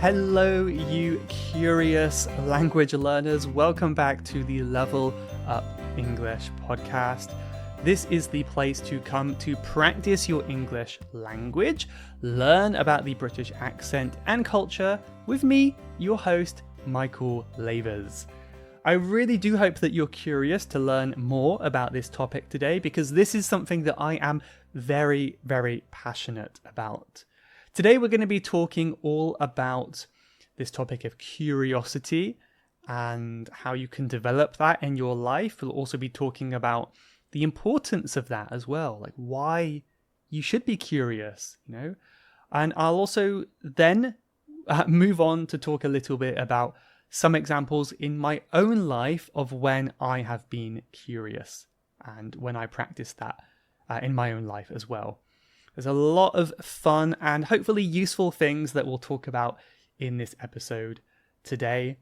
Hello, you curious language learners. Welcome back to the Level Up English podcast. This is the place to come to practice your English language, learn about the British accent and culture with me, your host, Michael Lavers. I really do hope that you're curious to learn more about this topic today because this is something that I am very, very passionate about. Today we're going to be talking all about this topic of curiosity and how you can develop that in your life. We'll also be talking about the importance of that as well, like why you should be curious, And I'll also then move on to talk a little bit about some examples in my own life of when I have been curious and when I practice that in my own life as well. There's a lot of fun and hopefully useful things that we'll talk about in this episode today.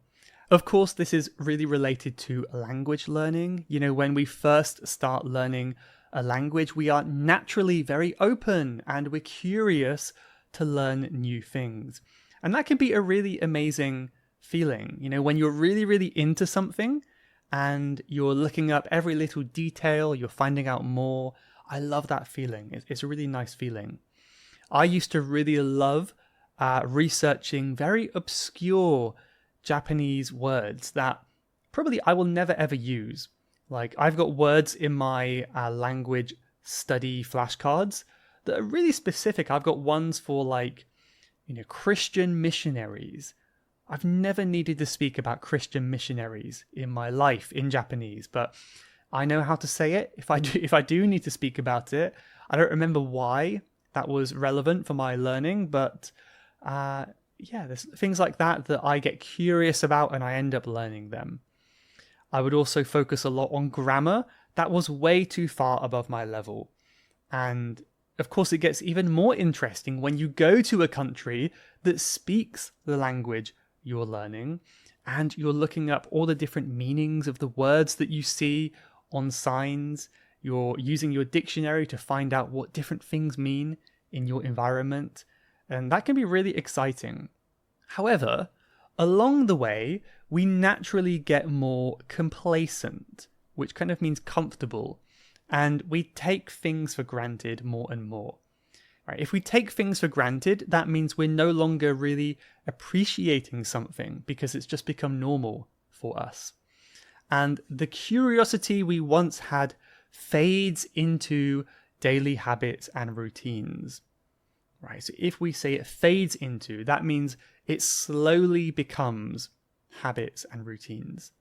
Of course, this is really related to language learning. When we first start learning a language, we are naturally very open and we're curious to learn new things. And that can be a really amazing feeling. When you're really, really into something and you're looking up every little detail, you're finding out more. I love that feeling. It's a really nice feeling. I used to really love researching very obscure Japanese words that probably I will never ever use. Like I've got words in my language study flashcards that are really specific. I've got ones for Christian missionaries. I've never needed to speak about Christian missionaries in my life in Japanese, but I know how to say it. If I do need to speak about it, I don't remember why that was relevant for my learning, but there's things like that I get curious about and I end up learning them. I would also focus a lot on grammar. That was way too far above my level. And of course, it gets even more interesting when you go to a country that speaks the language you're learning and you're looking up all the different meanings of the words that you see on signs. You're using your dictionary to find out what different things mean in your environment. And that can be really exciting. However, along the way, we naturally get more complacent, which kind of means comfortable. And we take things for granted more and more. Right? If we take things for granted, that means we're no longer really appreciating something because it's just become normal for us. And the curiosity we once had fades into daily habits and routines. Right? So if we say it fades into, that means it slowly becomes habits and routines.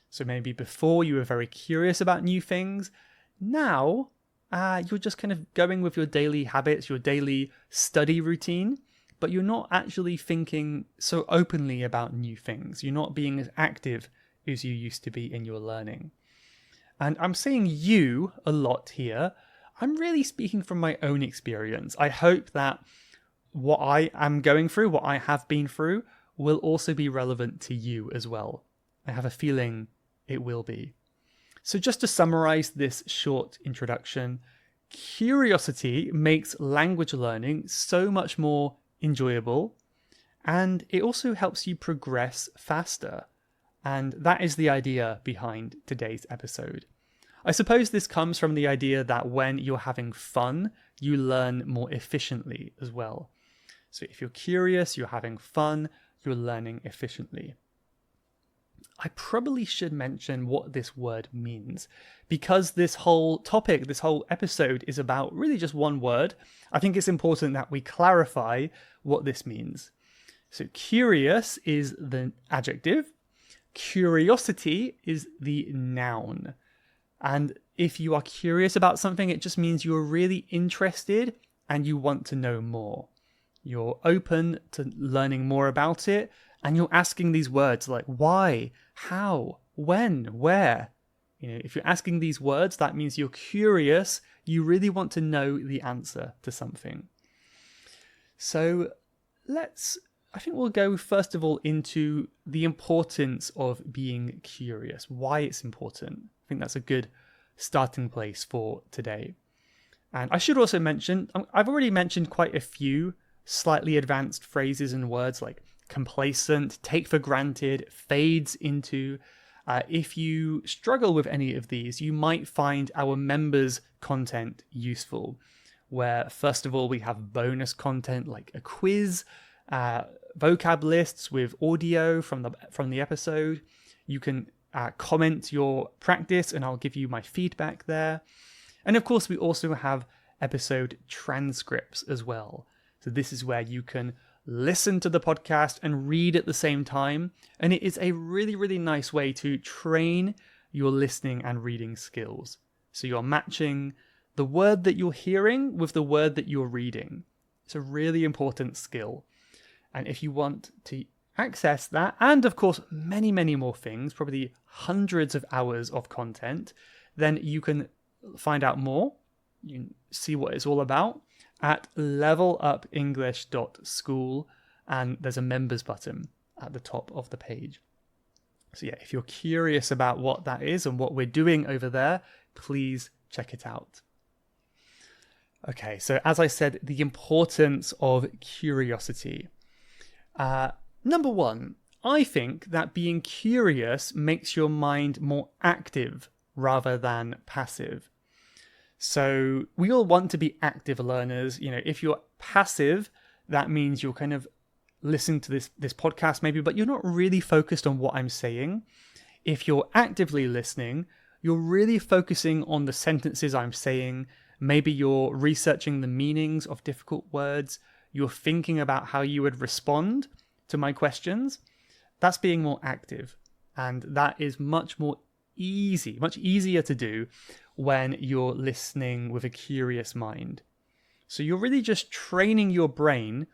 So maybe before you were very curious about new things, now you're just kind of going with your daily habits, your daily study routine, but you're not actually thinking so openly about new things. You're not being as active as you used to be in your learning. And I'm saying you a lot here. I'm really speaking from my own experience. I hope that what I am going through, what I have been through, will also be relevant to you as well. I have a feeling it will be. So just to summarize this short introduction, curiosity makes language learning so much more enjoyable, and it also helps you progress faster. And that is the idea behind today's episode. I suppose this comes from the idea that when you're having fun, you learn more efficiently as well. So if you're curious, you're having fun, you're learning efficiently. I probably should mention what this word means, because this whole topic, this whole episode is about really just one word. I think it's important that we clarify what this means. So curious is the adjective, curiosity is the noun. And if you are curious about something, it just means you're really interested and you want to know more. You're open to learning more about it, and you're asking these words like why, how, when, where. If you're asking these words, that means you're curious. You really want to know the answer to something. So I think we'll go first of all into the importance of being curious, why it's important. I think that's a good starting place for today. And I should also mention, I've already mentioned quite a few slightly advanced phrases and words like complacent, take for granted, fades into. If you struggle with any of these, you might find our members' content useful, where first of all we have bonus content like a quiz, vocab lists with audio from the episode. You can comment your practice and I'll give you my feedback there. And of course we also have episode transcripts as well. So this is where you can listen to the podcast and read at the same time. And it is a really, really nice way to train your listening and reading skills. So you're matching the word that you're hearing with the word that you're reading. It's a really important skill. And if you want to access that, and of course, many, many more things, probably hundreds of hours of content, then you can find out more. You can see what it's all about at levelupenglish.school, and there's a members button at the top of the page. So yeah, if you're curious about what that is and what we're doing over there, please check it out. Okay, so as I said, the importance of curiosity. Number one, I think that being curious makes your mind more active rather than passive. So we all want to be active learners. You know, if you're passive, that means you're kind of listening to this podcast maybe, but you're not really focused on what I'm saying. If you're actively listening, you're really focusing on the sentences I'm saying. Maybe you're researching the meanings of difficult words. You're thinking about how you would respond to my questions. That's being more active. And that is much easier to do when you're listening with a curious mind. So you're really just training your brain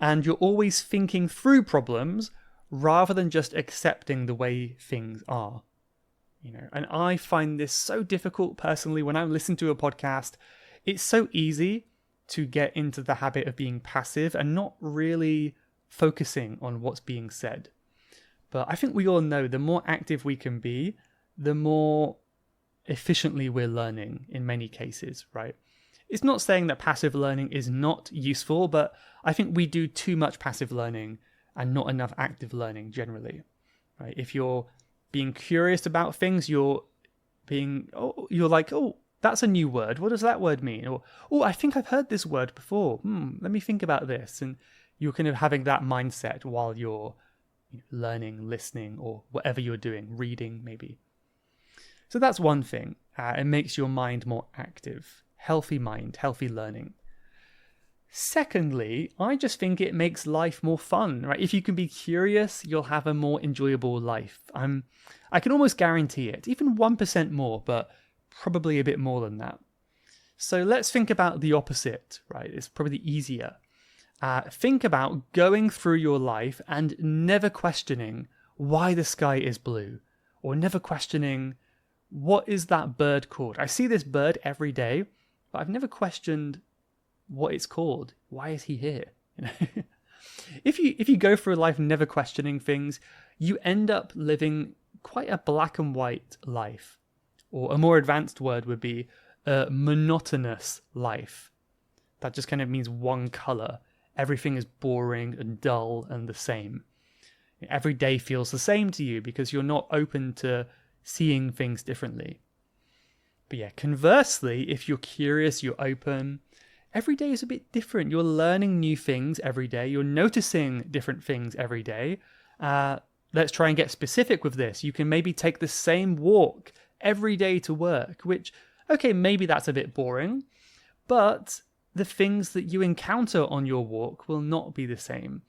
and you're always thinking through problems rather than just accepting the way things are. You know, and I find this so difficult personally when I listen to a podcast. It's so easy to get into the habit of being passive and not really focusing on what's being said. But I think we all know the more active we can be, the more efficiently we're learning in many cases, right? It's not saying that passive learning is not useful, but I think we do too much passive learning and not enough active learning generally, right? If you're being curious about things, you're like, oh, that's a new word. What does that word mean? Or, oh, I think I've heard this word before. Let me think about this. And you're kind of having that mindset while you're learning, listening, or whatever you're doing, reading maybe. So that's one thing. It makes your mind more active. Healthy mind, healthy learning. Secondly, I just think it makes life more fun, right? If you can be curious, you'll have a more enjoyable life. I can almost guarantee it, even 1% more, but probably a bit more than that. So let's think about the opposite, right? It's probably easier. Think about going through your life and never questioning why the sky is blue, or never questioning what is that bird called. I see this bird every day, but I've never questioned what it's called. Why is he here? If you go through life never questioning things, you end up living quite a black and white life, or a more advanced word would be a monotonous life. That just kind of means one color. Everything is boring and dull and the same. Every day feels the same to you because you're not open to seeing things differently. But yeah, conversely, if you're curious, you're open, every day is a bit different. You're learning new things every day. You're noticing different things every day. Let's try and get specific with this. You can maybe take the same walk every day to work, which, okay, maybe that's a bit boring, but the things that you encounter on your walk will not be the same.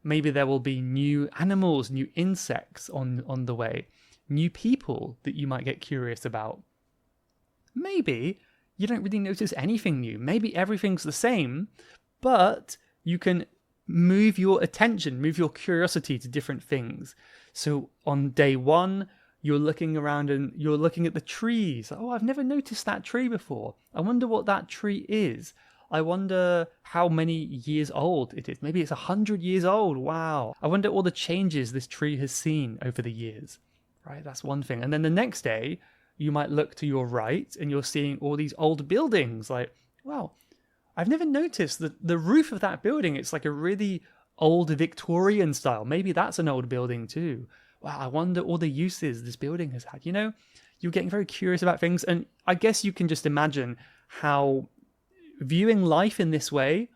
Maybe there will be new animals, new insects on the way, new people that you might get curious about. Maybe you don't really notice anything new. Maybe everything's the same, but you can move your attention, move your curiosity to different things. So on day one, you're looking around and you're looking at the trees. Oh, I've never noticed that tree before. I wonder what that tree is. I wonder how many years old it is. Maybe it's 100 years old. Wow. I wonder all the changes this tree has seen over the years. Right? That's one thing. And then the next day, you might look to your right and you're seeing all these old buildings. Like, wow, I've never noticed the roof of that building. It's like a really old Victorian style. Maybe that's an old building too. Wow, I wonder all the uses this building has had. You're getting very curious about things. And I guess you can just imagine how viewing life in this way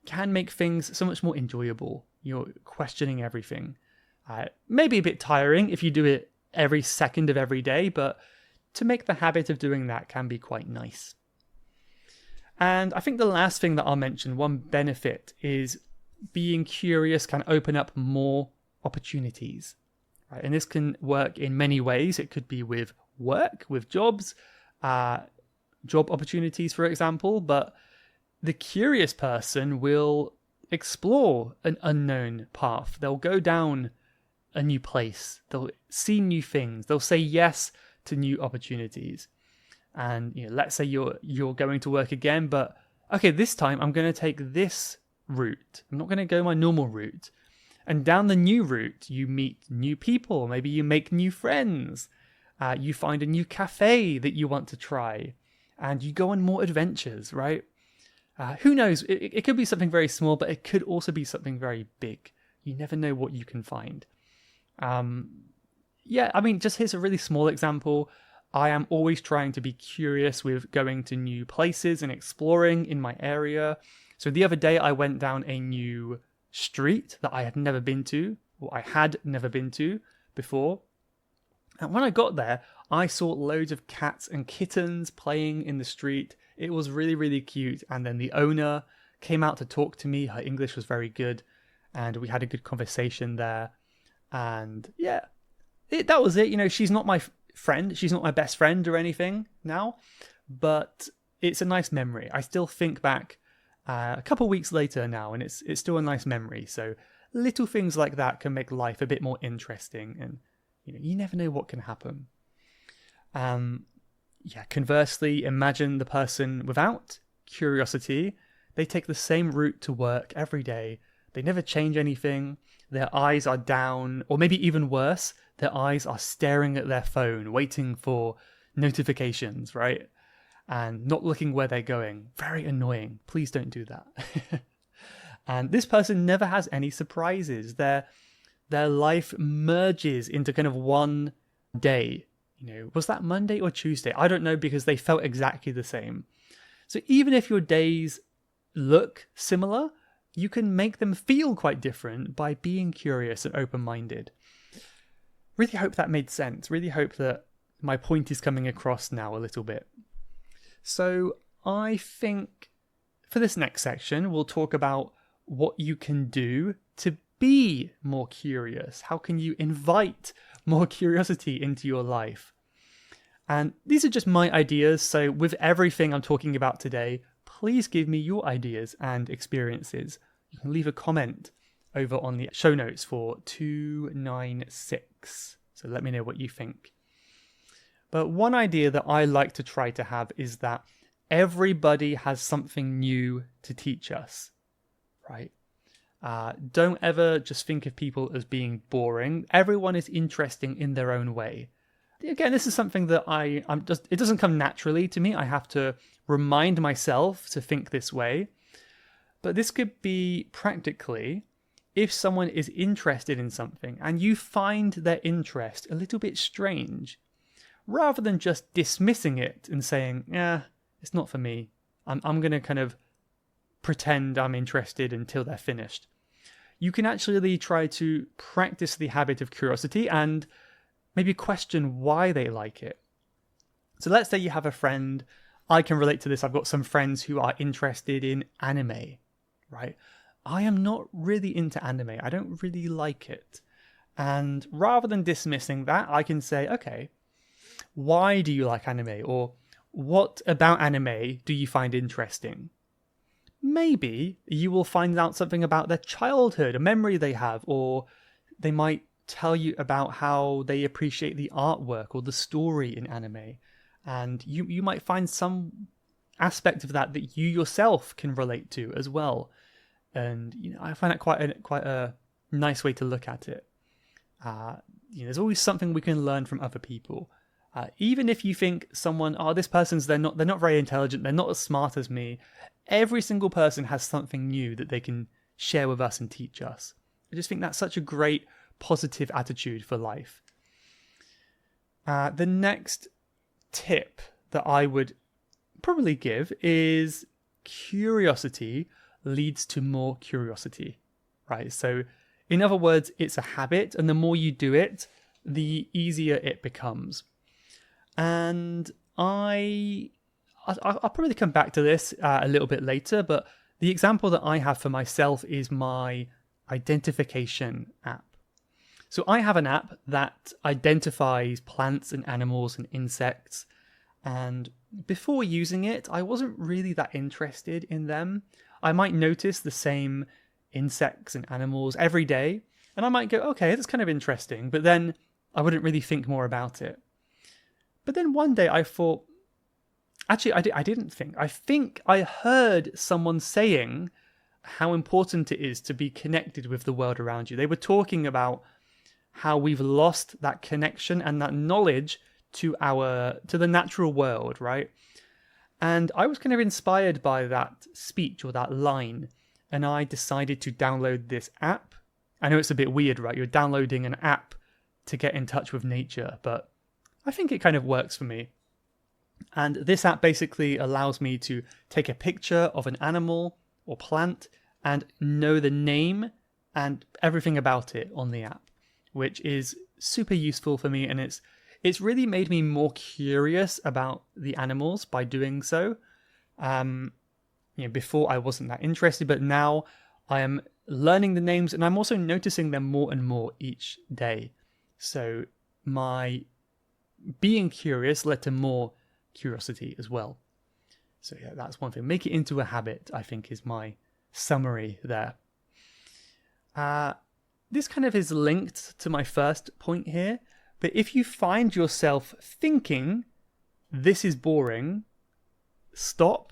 can make things so much more enjoyable. You're questioning everything. Maybe a bit tiring if you do it every second of every day, but to make the habit of doing that can be quite nice. And I think the last thing that I'll mention, one benefit, is being curious can open up more opportunities. Right? And this can work in many ways. It could be with work, with jobs, job opportunities, for example, but the curious person will explore an unknown path. They'll go down a new place. They'll see new things. They'll say yes to new opportunities. And let's say you're going to work again, but okay, this time I'm going to take this route. I'm not going to go my normal route. And down the new route, you meet new people. Maybe you make new friends. You find a new cafe that you want to try. And you go on more adventures, right? Who knows? It could be something very small, but it could also be something very big. You never know what you can find. Just here's a really small example. I am always trying to be curious with going to new places and exploring in my area. So the other day I went down a new street that I had never been to, or I had never been to before. And when I got there, I saw loads of cats and kittens playing in the street. It was really, really cute. And then the owner came out to talk to me. Her English was very good. And we had a good conversation there. And yeah, that was it. She's not my friend. She's not my best friend or anything now. But it's a nice memory. I still think back a couple of weeks later now, and it's still a nice memory. So little things like that can make life a bit more interesting. And you never know what can happen. Conversely, imagine the person without curiosity. They take the same route to work every day. They never change anything. Their eyes are down, or maybe even worse, their eyes are staring at their phone, waiting for notifications, right? And not looking where they're going. Very annoying. Please don't do that. And this person never has any surprises. Their life merges into kind of one day. Was that Monday or Tuesday? I don't know, because they felt exactly the same. So even if your days look similar, you can make them feel quite different by being curious and open-minded. Really hope that made sense. Really hope that my point is coming across now a little bit. So I think for this next section, we'll talk about what you can do to be more curious. How can you invite more curiosity into your life? And these are just my ideas. So with everything I'm talking about today, please give me your ideas and experiences. You can leave a comment over on the show notes for 296. So let me know what you think. But one idea that I like to try to have is that everybody has something new to teach us, right? Don't ever just think of people as being boring. Everyone is interesting in their own way. Again, this is something that it doesn't come naturally to me. I have to remind myself to think this way. But this could be practically if someone is interested in something and you find their interest a little bit strange, rather than just dismissing it and saying, yeah, it's not for me. I'm going to kind of pretend I'm interested until they're finished. You can actually try to practice the habit of curiosity and maybe question why they like it. So let's say you have a friend. I can relate to this. I've got some friends who are interested in anime, right? I am not really into anime. I don't really like it. And rather than dismissing that, I can say, okay, why do you like anime? Or what about anime do you find interesting? Maybe you will find out something about their childhood, a memory they have, or they might tell you about how they appreciate the artwork or the story in anime. And you might find some aspect of that you yourself can relate to as well. And I find that quite a nice way to look at it. There's always something we can learn from other people. Even if you think someone, this person's they're not very intelligent, they're not as smart as me. Every single person has something new that they can share with us and teach us. I just think that's such a great positive attitude for life. The next tip that I would probably give is curiosity leads to more curiosity, right? So in other words, it's a habit, and the more you do it, the easier it becomes. And I'll probably come back to this a little bit later, but the example that I have for myself is my identification app. So I have an app that identifies plants and animals and insects. And before using it, I wasn't really that interested in them. I might notice the same insects and animals every day, and I might go, okay, that's kind of interesting, but then I wouldn't really think more about it. But then one day I thought, actually, I didn't think. I think I heard someone saying how important it is to be connected with the world around you. They were talking about how we've lost that connection and that knowledge to the natural world, right? And I was kind of inspired by that speech or that line, and I decided to download this app. I know it's a bit weird, right? You're downloading an app to get in touch with nature, but I think it kind of works for me. And this app basically allows me to take a picture of an animal or plant and know the name and everything about it on the app, which is super useful for me, and it's really made me more curious about the animals by doing so. Before I wasn't that interested, but now I am learning the names, and I'm also noticing them more and more each day. So my being curious led to more curiosity as well. So yeah, that's one thing. Make it into a habit, I think, is my summary there. This kind of is linked to my first point here, but if you find yourself thinking, this is boring, stop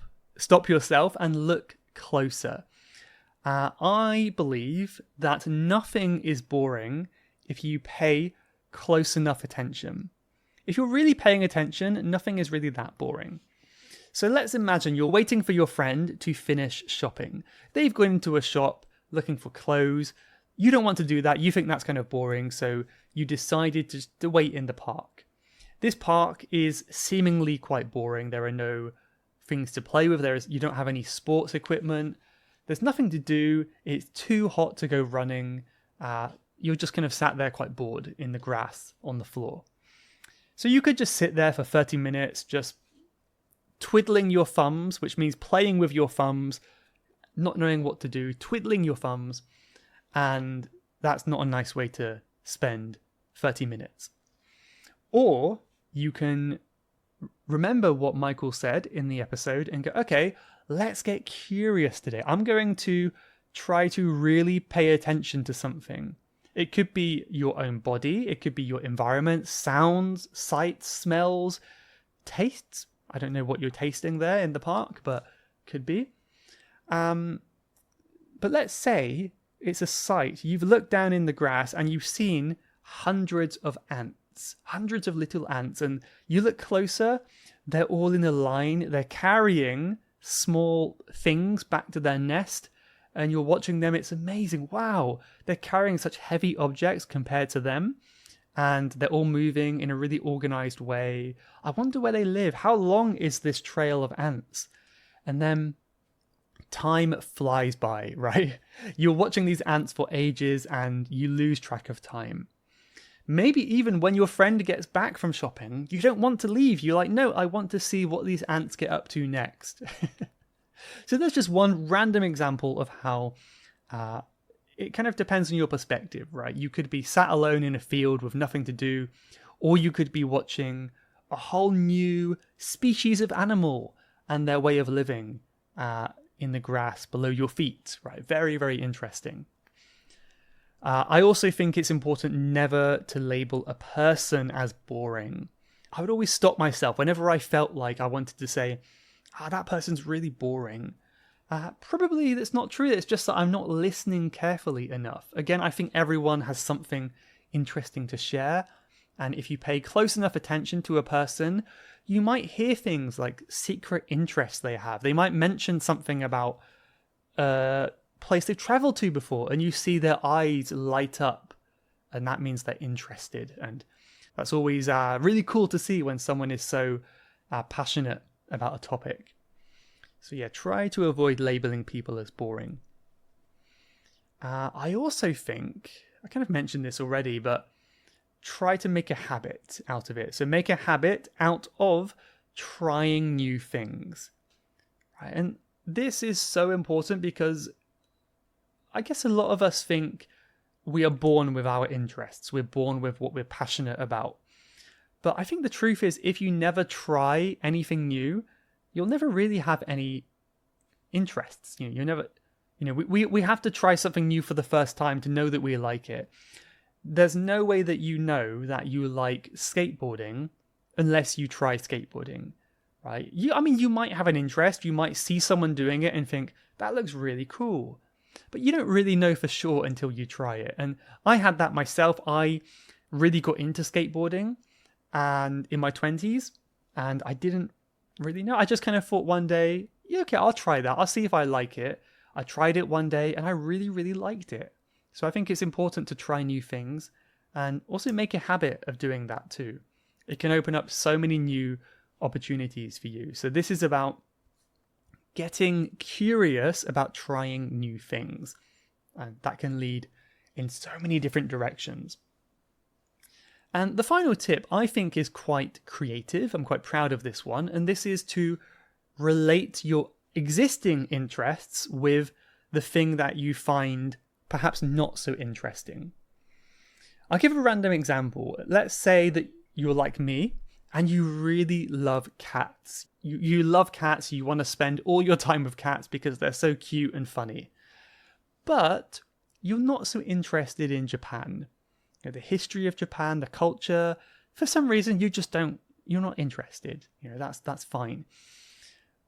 yourself and look closer. I believe that nothing is boring if you pay close enough attention. If you're really paying attention, nothing is really that boring. So let's imagine you're waiting for your friend to finish shopping. They've gone into a shop looking for clothes. You don't want to do that. You think that's kind of boring, so you decided to wait in the park. This park is seemingly quite boring. There are no things to play with. You don't have any sports equipment. There's nothing to do. It's too hot to go running. You're just kind of sat there quite bored in the grass on the floor. So you could just sit there for 30 minutes, just twiddling your thumbs, which means playing with your thumbs, not knowing what to do, twiddling your thumbs, and that's not a nice way to spend 30 minutes. Or you can remember what Michael said in the episode and go, okay, let's get curious today. I'm going to try to really pay attention to something. It could be your own body. It could be your environment, sounds, sights, smells, tastes. I don't know what you're tasting there in the park, but could be. But let's say it's a sight. You've looked down in the grass and you've seen hundreds of ants, hundreds of little ants. And you look closer, they're all in a line. They're carrying small things back to their nest. And you're watching them, it's amazing. Wow, they're carrying such heavy objects compared to them. And they're all moving in a really organized way. I wonder where they live. How long is this trail of ants? And then time flies by, right? You're watching these ants for ages and you lose track of time. Maybe even when your friend gets back from shopping, you don't want to leave. You're like, no, I want to see what these ants get up to next. So that's just one random example of how it kind of depends on your perspective, right? You could be sat alone in a field with nothing to do, or you could be watching a whole new species of animal and their way of living in the grass below your feet, right? Very, very interesting. I also think it's important never to label a person as boring. I would always stop myself whenever I felt like I wanted to say, that person's really boring. Probably that's not true. It's just that I'm not listening carefully enough. Again, I think everyone has something interesting to share. And if you pay close enough attention to a person, you might hear things like secret interests they have. They might mention something about place they've traveled to before, and you see their eyes light up, and that means they're interested. And that's always really cool to see when someone is so passionate about a topic. So yeah, try to avoid labeling people as boring. I also think, I kind of mentioned this already, but try to make a habit out of it. So make a habit out of trying new things. Right? And this is so important because I guess a lot of us think we are born with our interests. We're born with what we're passionate about. But I think the truth is, if you never try anything new, you'll never really have any interests. You never, we have to try something new for the first time to know that we like it. There's no way that you know that you like skateboarding unless you try skateboarding, right? You might have an interest. You might see someone doing it and think, that looks really cool. But you don't really know for sure until you try it. And I had that myself. I really got into skateboarding and in my 20s, and I didn't really know. I just kind of thought one day, yeah, okay, I'll try that. I'll see if I like it. I tried it one day and I really, really liked it. So I think it's important to try new things and also make a habit of doing that too. It can open up so many new opportunities for you. So this is about getting curious about trying new things. And that can lead in so many different directions. And the final tip I think is quite creative. I'm quite proud of this one. And this is to relate your existing interests with the thing that you find perhaps not so interesting. I'll give a random example. Let's say that you're like me and you really love cats. You love cats, you want to spend all your time with cats because they're so cute and funny. But you're not so interested in Japan. The history of Japan, the culture, for some reason you're not interested. That's fine.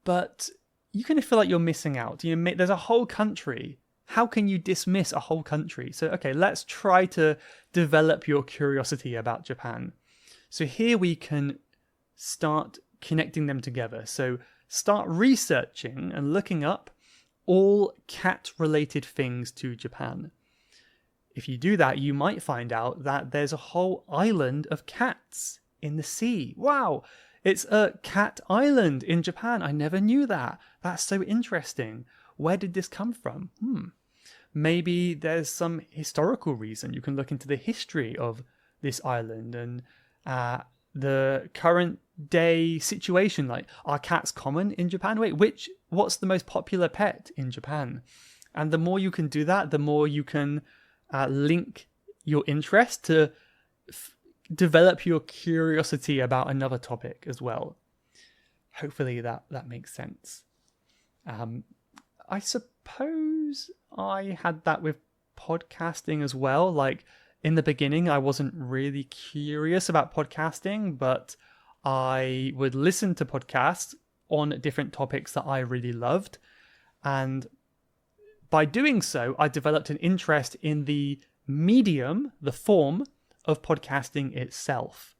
But you kind of feel like you're missing out. There's a whole country. How can you dismiss a whole country? So, okay, let's try to develop your curiosity about Japan. So here we can start connecting them together. So start researching and looking up all cat-related things to Japan. If you do that, you might find out that there's a whole island of cats in the sea. Wow, it's a cat island in Japan. I never knew that. That's so interesting. Where did this come from? Maybe there's some historical reason. You can look into the history of this island and the current day situation. Like, are cats common in Japan? What's the most popular pet in Japan? And the more you can do that, the more you can link your interest to develop your curiosity about another topic as well. Hopefully that makes sense. I suppose I had that with podcasting as well. Like in the beginning, I wasn't really curious about podcasting, but I would listen to podcasts on different topics that I really loved. And by doing so, I developed an interest in the medium, the form of podcasting itself.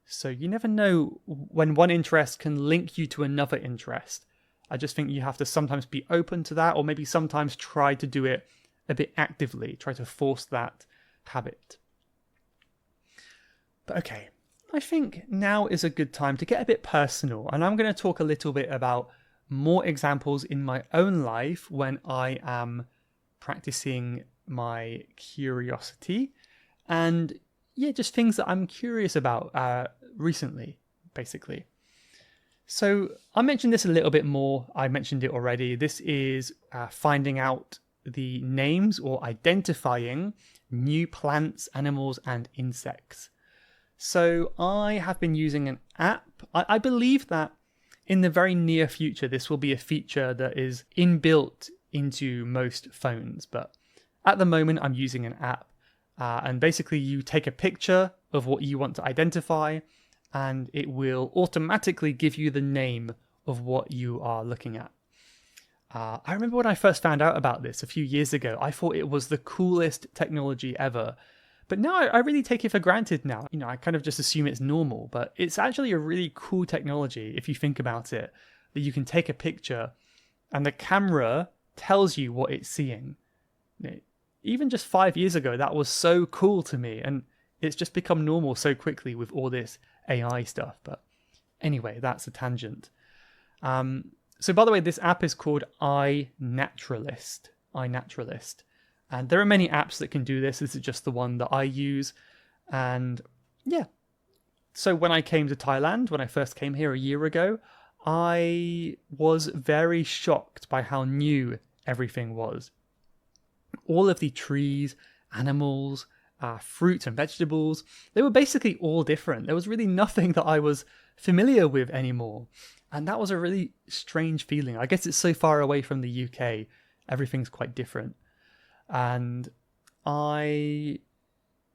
So you never know when one interest can link you to another interest. I just think you have to sometimes be open to that, or maybe sometimes try to do it a bit actively, try to force that habit. But okay, I think now is a good time to get a bit personal, and I'm going to talk a little bit about more examples in my own life when I am practicing my curiosity, and just things that I'm curious about recently, basically. So I mentioned this a little bit more. I mentioned it already. This is finding out the names or identifying new plants, animals, and insects. So I have been using an app. I believe that in the very near future, this will be a feature that is inbuilt into most phones. But at the moment, I'm using an app. And basically, you take a picture of what you want to identify, and it will automatically give you the name of what you are looking at. I remember when I first found out about this a few years ago, I thought it was the coolest technology ever. But now I really take it for granted now. I kind of just assume it's normal, but it's actually a really cool technology if you think about it, that you can take a picture and the camera tells you what it's seeing. Even just 5 years ago, that was so cool to me, and it's just become normal so quickly with all this AI stuff. But anyway, that's a tangent. So by the way, this app is called iNaturalist. iNaturalist. And there are many apps that can do this. This is just the one that I use. And yeah. So when I came to Thailand, when I first came here a year ago, I was very shocked by how new everything was. All of the trees, animals, fruits and vegetables, they were basically all different. There was really nothing that I was familiar with anymore. And that was a really strange feeling. I guess it's so far away from the UK, everything's quite different. And I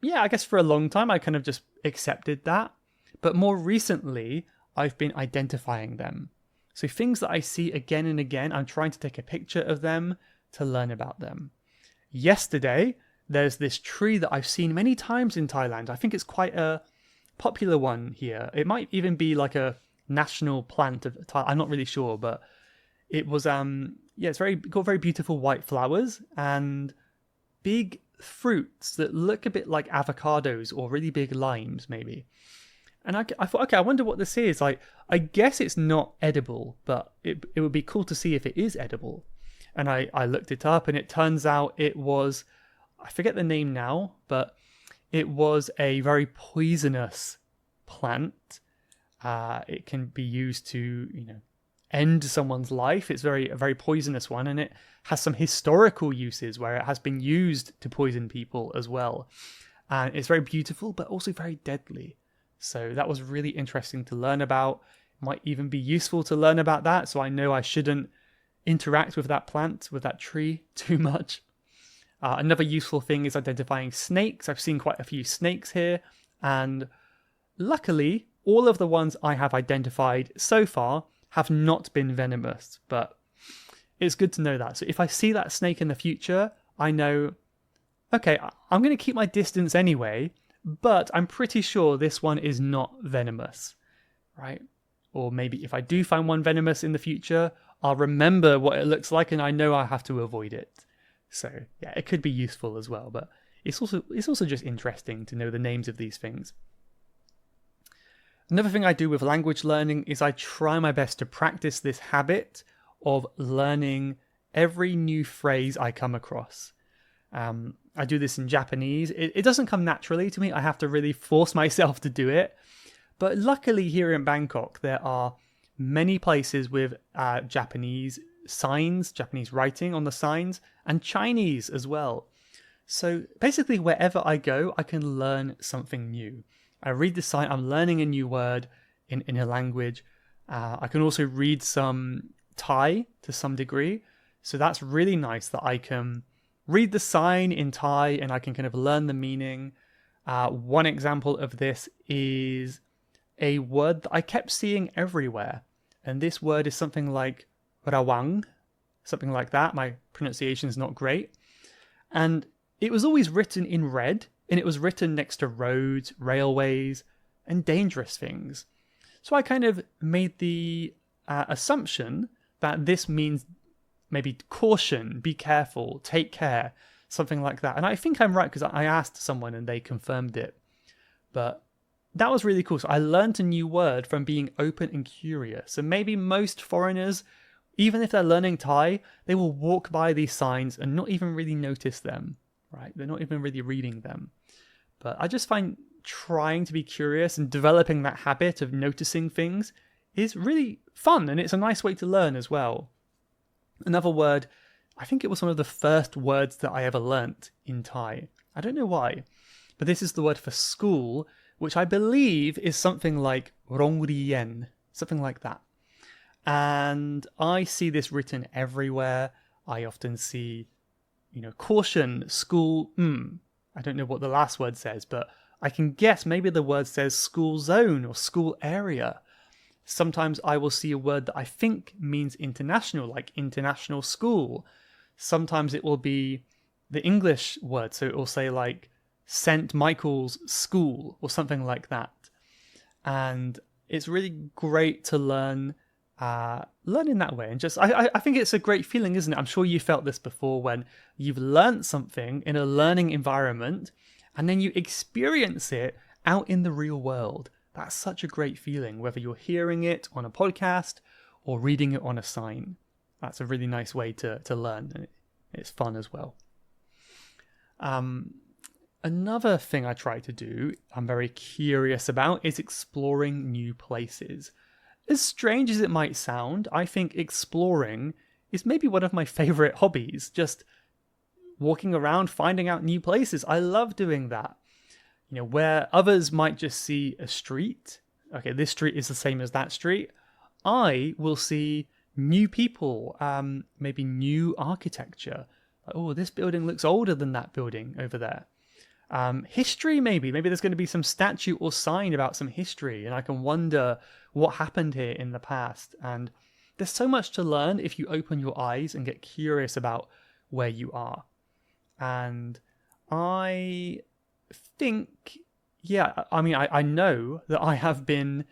guess for a long time, I kind of just accepted that. But more recently, I've been identifying them. So things that I see again and again, I'm trying to take a picture of them to learn about them. Yesterday, there's this tree that I've seen many times in Thailand. I think it's quite a popular one here. It might even be like a national plant of Thailand. I'm not really sure, but it was it's got very beautiful white flowers and big fruits that look a bit like avocados or really big limes maybe. And I thought, okay, I wonder what this is. Like, I guess it's not edible, but it would be cool to see if it is edible. And I looked it up, and it turns out it was, I forget the name now, but it was a very poisonous plant. It can be used to, end someone's life. It's a very poisonous one, and it has some historical uses where it has been used to poison people as well. And it's very beautiful, but also very deadly. So that was really interesting to learn about. It might even be useful to learn about that, so I know I shouldn't interact with that plant, with that tree too much. Another useful thing is identifying snakes. I've seen quite a few snakes here, and luckily, all of the ones I have identified so far have not been venomous, but it's good to know that. So if I see that snake in the future, I know, okay, I'm going to keep my distance anyway, but I'm pretty sure this one is not venomous, right? Or maybe if I do find one venomous in the future, I'll remember what it looks like and I know I have to avoid it. So yeah, it could be useful as well, but it's also just interesting to know the names of these things. Another thing I do with language learning is I try my best to practice this habit of learning every new phrase I come across. I do this in Japanese. It doesn't come naturally to me. I have to really force myself to do it. But luckily here in Bangkok, there are many places with Japanese signs, Japanese writing on the signs, and Chinese as well. So basically wherever I go, I can learn something new. I read the sign, I'm learning a new word in a language. I can also read some Thai to some degree. So that's really nice that I can read the sign in Thai and I can kind of learn the meaning. One example of this is a word that I kept seeing everywhere. And this word is something like rawang, something like that. My pronunciation is not great. And it was always written in red, and it was written next to roads, railways, and dangerous things. So I kind of made the assumption that this means maybe caution, be careful, take care, something like that. And I think I'm right because I asked someone and they confirmed it. But that was really cool. So I learned a new word from being open and curious. And maybe most foreigners, even if they're learning Thai, they will walk by these signs and not even really notice them, right? They're not even really reading them. But I just find trying to be curious and developing that habit of noticing things is really fun, and it's a nice way to learn as well. Another word, I think it was one of the first words that I ever learnt in Thai. I don't know why, but this is the word for school, which I believe is something like rongrien, something like that. And I see this written everywhere. I often see, caution, school, I don't know what the last word says, but I can guess maybe the word says school zone or school area. Sometimes I will see a word that I think means international, like international school. Sometimes it will be the English word, so it will say like St. Michael's School or something like that. And it's really great to learn learning that way. And just, I think it's a great feeling, isn't it? I'm sure you felt this before when you've learned something in a learning environment and then you experience it out in the real world. That's such a great feeling, whether you're hearing it on a podcast or reading it on a sign. That's a really nice way to learn, and it's fun as well. Another thing I try to do, I'm very curious about, is exploring new places. As strange as it might sound, I think exploring is maybe one of my favorite hobbies. Just walking around, finding out new places. I love doing that. You know, where others might just see a street. Okay, this street is the same as that street. I will see new people, maybe new architecture. Like, oh, this building looks older than that building over there. History, maybe there's going to be some statue or sign about some history, and I can wonder what happened here in the past. And there's so much to learn if you open your eyes and get curious about where you are. And I think, I know that I have been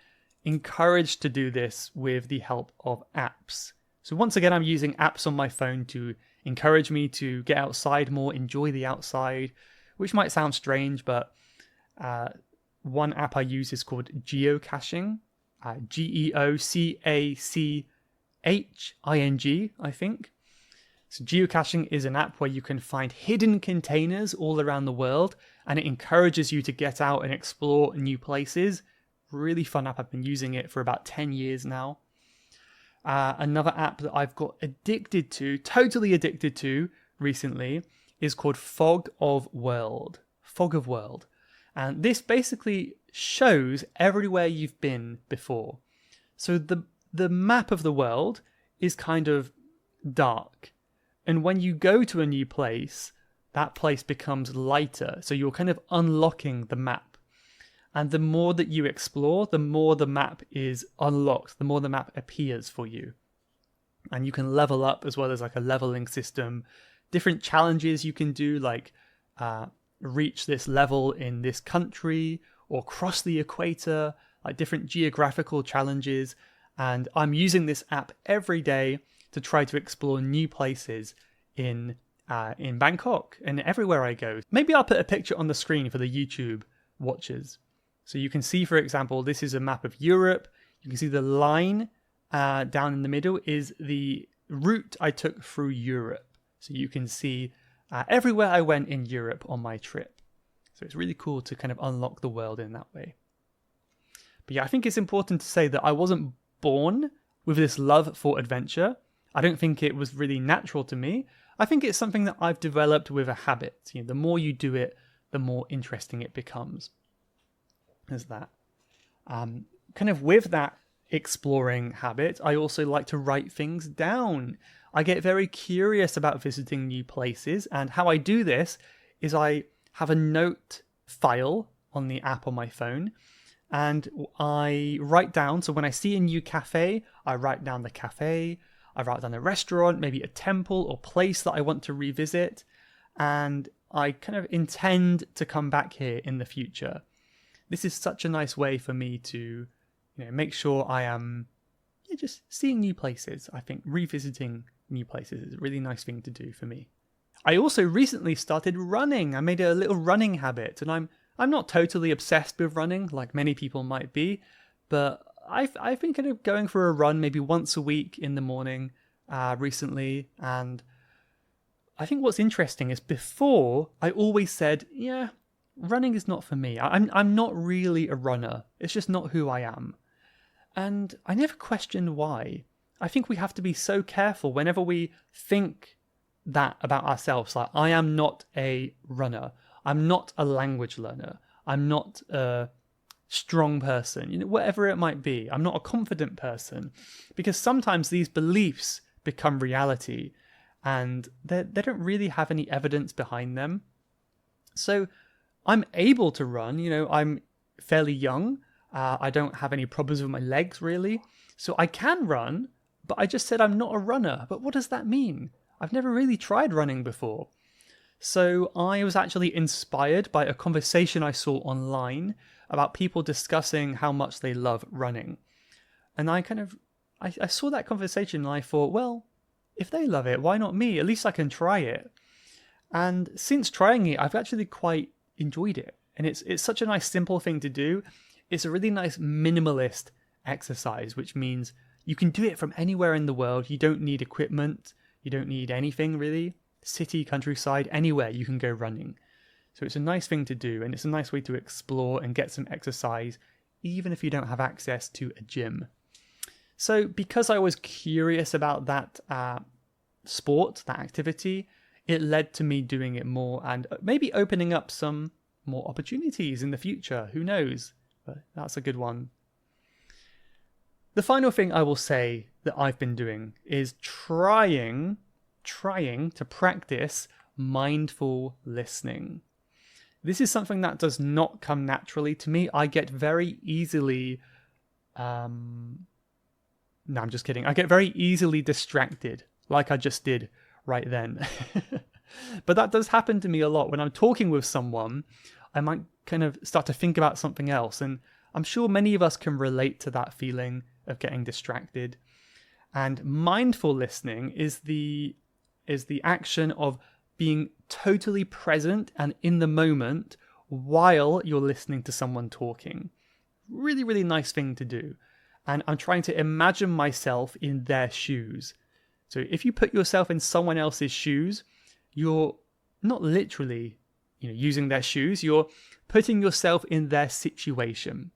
encouraged to do this with the help of apps. So once again, I'm using apps on my phone to encourage me to get outside more, enjoy the outside, which might sound strange, but one app I use is called geocaching, geocaching, I think. So geocaching is an app where you can find hidden containers all around the world, and it encourages you to get out and explore new places. Really fun app. I've been using it for about 10 years now. Another app that I've got totally addicted to recently, is called Fog of World. And this basically shows everywhere you've been before. So the map of the world is kind of dark. And when you go to a new place, that place becomes lighter. So you're kind of unlocking the map. And the more that you explore, the more the map is unlocked, the more the map appears for you. And you can level up as well as like a leveling system. Different challenges you can do, like reach this level in this country or cross the equator, like different geographical challenges. And I'm using this app every day to try to explore new places in Bangkok and everywhere I go. Maybe I'll put a picture on the screen for the YouTube watchers. So you can see, for example, this is a map of Europe. You can see the line down in the middle is the route I took through Europe. So you can see everywhere I went in Europe on my trip. So it's really cool to kind of unlock the world in that way. But yeah, I think it's important to say that I wasn't born with this love for adventure. I don't think it was really natural to me. I think it's something that I've developed with a habit. You know, the more you do it, the more interesting it becomes. There's that. Kind of with that exploring habit, I also like to write things down. I get very curious about visiting new places, and how I do this is I have a note file on the app on my phone, and I write down. So when I see a new cafe, I write down the cafe. I write down a restaurant, maybe a temple or place that I want to revisit, and I kind of intend to come back here in the future. This is such a nice way for me to, make sure I am just seeing new places. I think revisiting new places is a really nice thing to do for me. I also recently started running. I made a little running habit, and I'm not totally obsessed with running like many people might be, but I've been kind of going for a run maybe once a week in the morning recently. And I think what's interesting is before I always said, yeah, running is not for me. I'm not really a runner. It's just not who I am. And I never questioned why. I think we have to be so careful whenever we think that about ourselves. Like, I am not a runner. I'm not a language learner. I'm not a strong person, whatever it might be. I'm not a confident person, because sometimes these beliefs become reality and they don't really have any evidence behind them. So I'm able to run, I'm fairly young. I don't have any problems with my legs really. So I can run, but I just said I'm not a runner. But what does that mean? I've never really tried running before. So I was actually inspired by a conversation I saw online about people discussing how much they love running. And I I saw that conversation and I thought, well, if they love it, why not me? At least I can try it. And since trying it, I've actually quite enjoyed it. And it's such a nice, simple thing to do. It's a really nice minimalist exercise, which means you can do it from anywhere in the world. You don't need equipment. You don't need anything really. City, countryside, anywhere you can go running. So it's a nice thing to do, and it's a nice way to explore and get some exercise, even if you don't have access to a gym. So because I was curious about that sport, that activity, it led to me doing it more and maybe opening up some more opportunities in the future. Who knows? But that's a good one. The final thing I will say that I've been doing is trying to practice mindful listening. This is something that does not come naturally to me. I get very easily... No, I'm just kidding. I get very easily distracted, like I just did right then. But that does happen to me a lot. When I'm talking with someone, I might kind of start to think about something else. And I'm sure many of us can relate to that feeling of getting distracted. And mindful listening is the action of being totally present and in the moment while you're listening to someone talking. Really, really nice thing to do. And I'm trying to imagine myself in their shoes. So if you put yourself in someone else's shoes, you're not literally, using their shoes. You're putting yourself in their situation,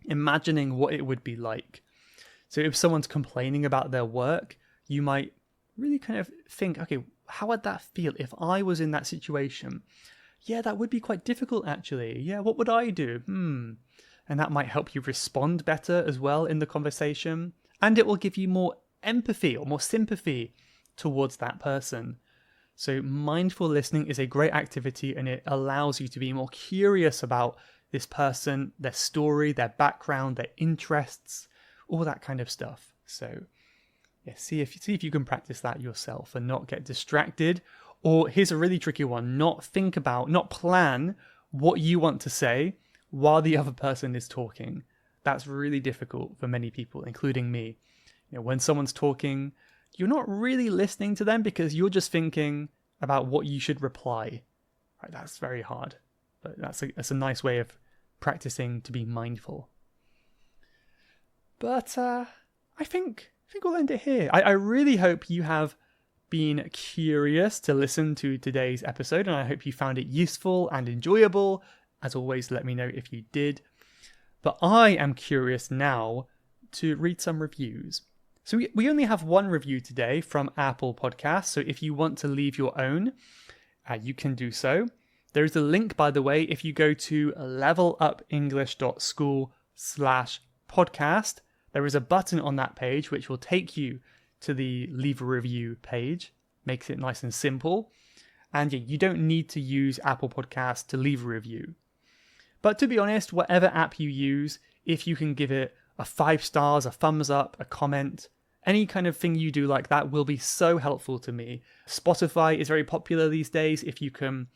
imagining what it would be like. So if someone's complaining about their work, you might really kind of think, okay, how would that feel if I was in that situation? Yeah, that would be quite difficult actually. Yeah, what would I do? And that might help you respond better as well in the conversation. And it will give you more empathy or more sympathy towards that person. So mindful listening is a great activity, and it allows you to be more curious about this person, their story, their background, their interests, all that kind of stuff. So yeah, see if you can practice that yourself and not get distracted. Or here's a really tricky one, not plan what you want to say while the other person is talking. That's really difficult for many people, including me. When someone's talking, you're not really listening to them because you're just thinking about what you should reply. Right, that's very hard, but that's a nice way of practicing to be mindful. But I think we'll end it here. I really hope you have been curious to listen to today's episode, and I hope you found it useful and enjoyable. As always, let me know if you did. But I am curious now to read some reviews. So we only have one review today from Apple Podcasts. So if you want to leave your own, you can do so. There is a link, by the way, if you go to levelupenglish.school/podcast. There is a button on that page which will take you to the leave a review page. Makes it nice and simple. And you don't need to use Apple Podcasts to leave a review. But to be honest, whatever app you use, if you can give it a 5 stars, a thumbs up, a comment, any kind of thing you do like that will be so helpful to me. Spotify is very popular these days. If you can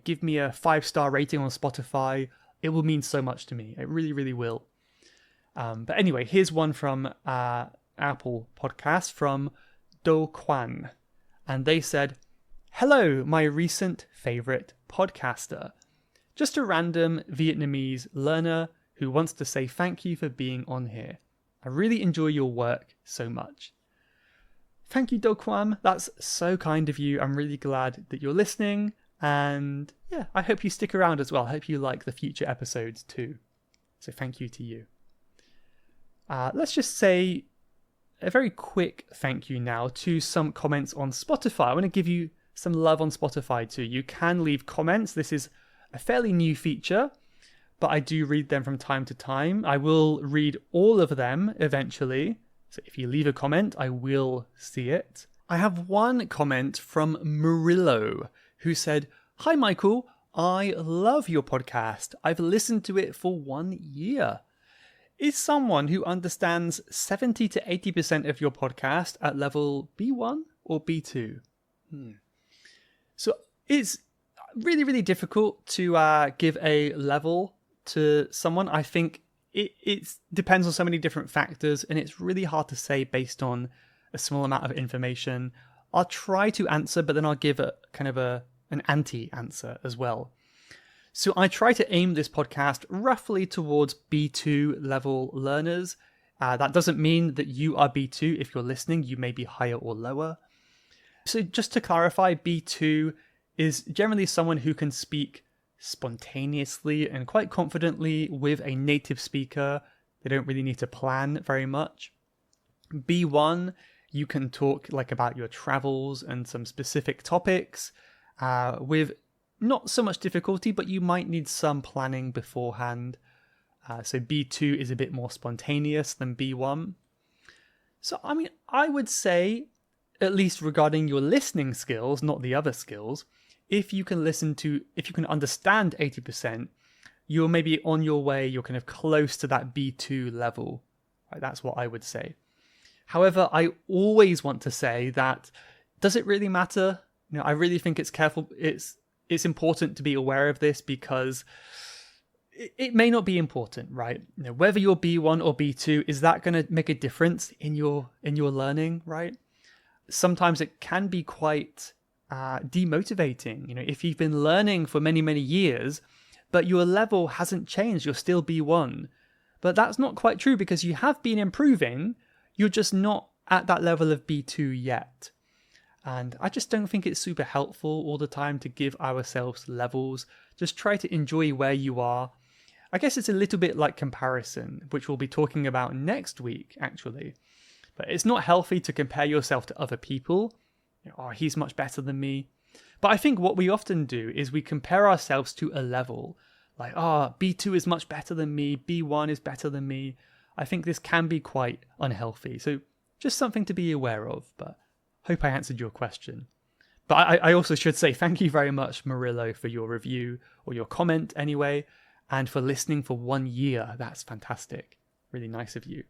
give me a 5-star rating on Spotify, it will mean so much to me. It really, really will. But anyway, here's one from Apple Podcast from Do Quan. And they said, "Hello, my recent favorite podcaster. Just a random Vietnamese learner who wants to say thank you for being on here. I really enjoy your work so much." Thank you, Do Quam. That's so kind of you. I'm really glad that you're listening. And yeah, I hope you stick around as well. I hope you like the future episodes too. So thank you to you. Let's just say a very quick thank you now to some comments on Spotify. I want to give you some love on Spotify too. You can leave comments. This is a fairly new feature, but I do read them from time to time. I will read all of them eventually. So if you leave a comment, I will see it. I have one comment from Murillo who said, "Hi Michael, I love your podcast. I've listened to it for 1 year. Is someone who understands 70 to 80% of your podcast at level B1 or B2? So it's really, really difficult to give a level to someone. I think it depends on so many different factors, and it's really hard to say based on a small amount of information. I'll try to answer, but then I'll give a kind of an anti-answer as well. So I try to aim this podcast roughly towards B2 level learners. That doesn't mean that you are B2 if you're listening. You may be higher or lower. So just to clarify, B2 is generally someone who can speak spontaneously and quite confidently with a native speaker. They don't really need to plan very much. B1, you can talk like about your travels and some specific topics with not so much difficulty, but you might need some planning beforehand. So B2 is a bit more spontaneous than B1. So, I mean, I would say, at least regarding your listening skills, not the other skills, if you can understand 80%, you're maybe on your way, you're kind of close to that B2 level. Right? That's what I would say. However, I always want to say that, does it really matter? I really think it's important to be aware of this, because it may not be important, right? Whether you're B1 or B2, is that going to make a difference in your learning, right? Sometimes it can be quite demotivating. If you've been learning for many, many years, but your level hasn't changed, you're still B1. But that's not quite true, because you have been improving, you're just not at that level of B2 yet. And I just don't think it's super helpful all the time to give ourselves levels. Just try to enjoy where you are. I guess it's a little bit like comparison, which we'll be talking about next week, actually. But it's not healthy to compare yourself to other people. Oh, he's much better than me. But I think what we often do is we compare ourselves to a level. Like, B2 is much better than me, B1 is better than me. I think this can be quite unhealthy. So just something to be aware of. But hope I answered your question. But I also should say thank you very much, Murillo, for your review, or your comment anyway, and for listening for 1 year. That's fantastic. Really nice of you.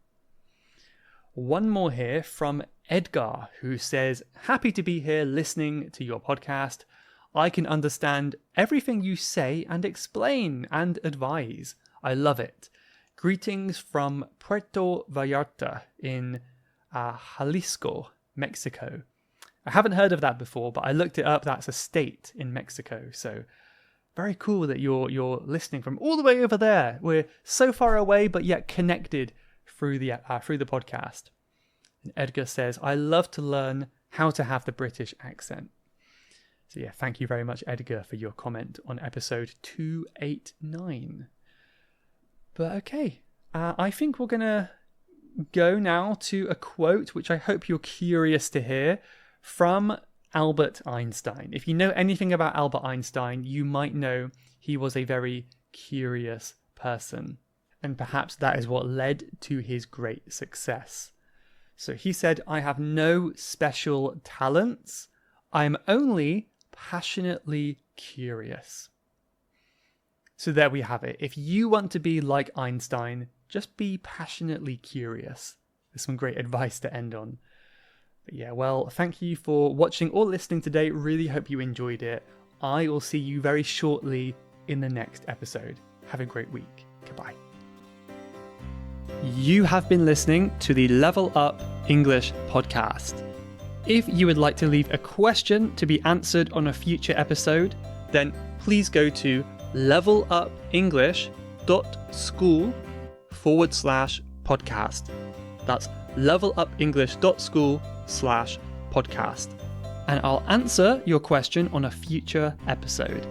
One more here from Edgar, who says, happy to be here listening to your podcast. I can understand everything you say and explain and advise. I love it. Greetings from Puerto Vallarta in Jalisco, Mexico. I haven't heard of that before, but I looked it up. That's a state in Mexico. So very cool that you're listening from all the way over there. We're so far away, but yet connected through the podcast. And Edgar says, I love to learn how to have the British accent. So yeah, thank you very much, Edgar, for your comment on episode 289. But okay, I think we're going to go now to a quote, which I hope you're curious to hear, from Albert Einstein. If you know anything about Albert Einstein, you might know he was a very curious person. And perhaps that is what led to his great success. So he said, I have no special talents. I am only passionately curious. So there we have it. If you want to be like Einstein, just be passionately curious. There's some great advice to end on. But yeah, well, thank you for watching or listening today. Really hope you enjoyed it. I will see you very shortly in the next episode. Have a great week. Goodbye. You have been listening to the Level Up English podcast. If you would like to leave a question to be answered on a future episode, then please go to levelupenglish.school/podcast. That's levelupenglish.school/podcast. And I'll answer your question on a future episode.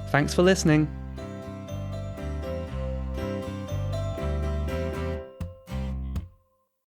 Thanks for listening.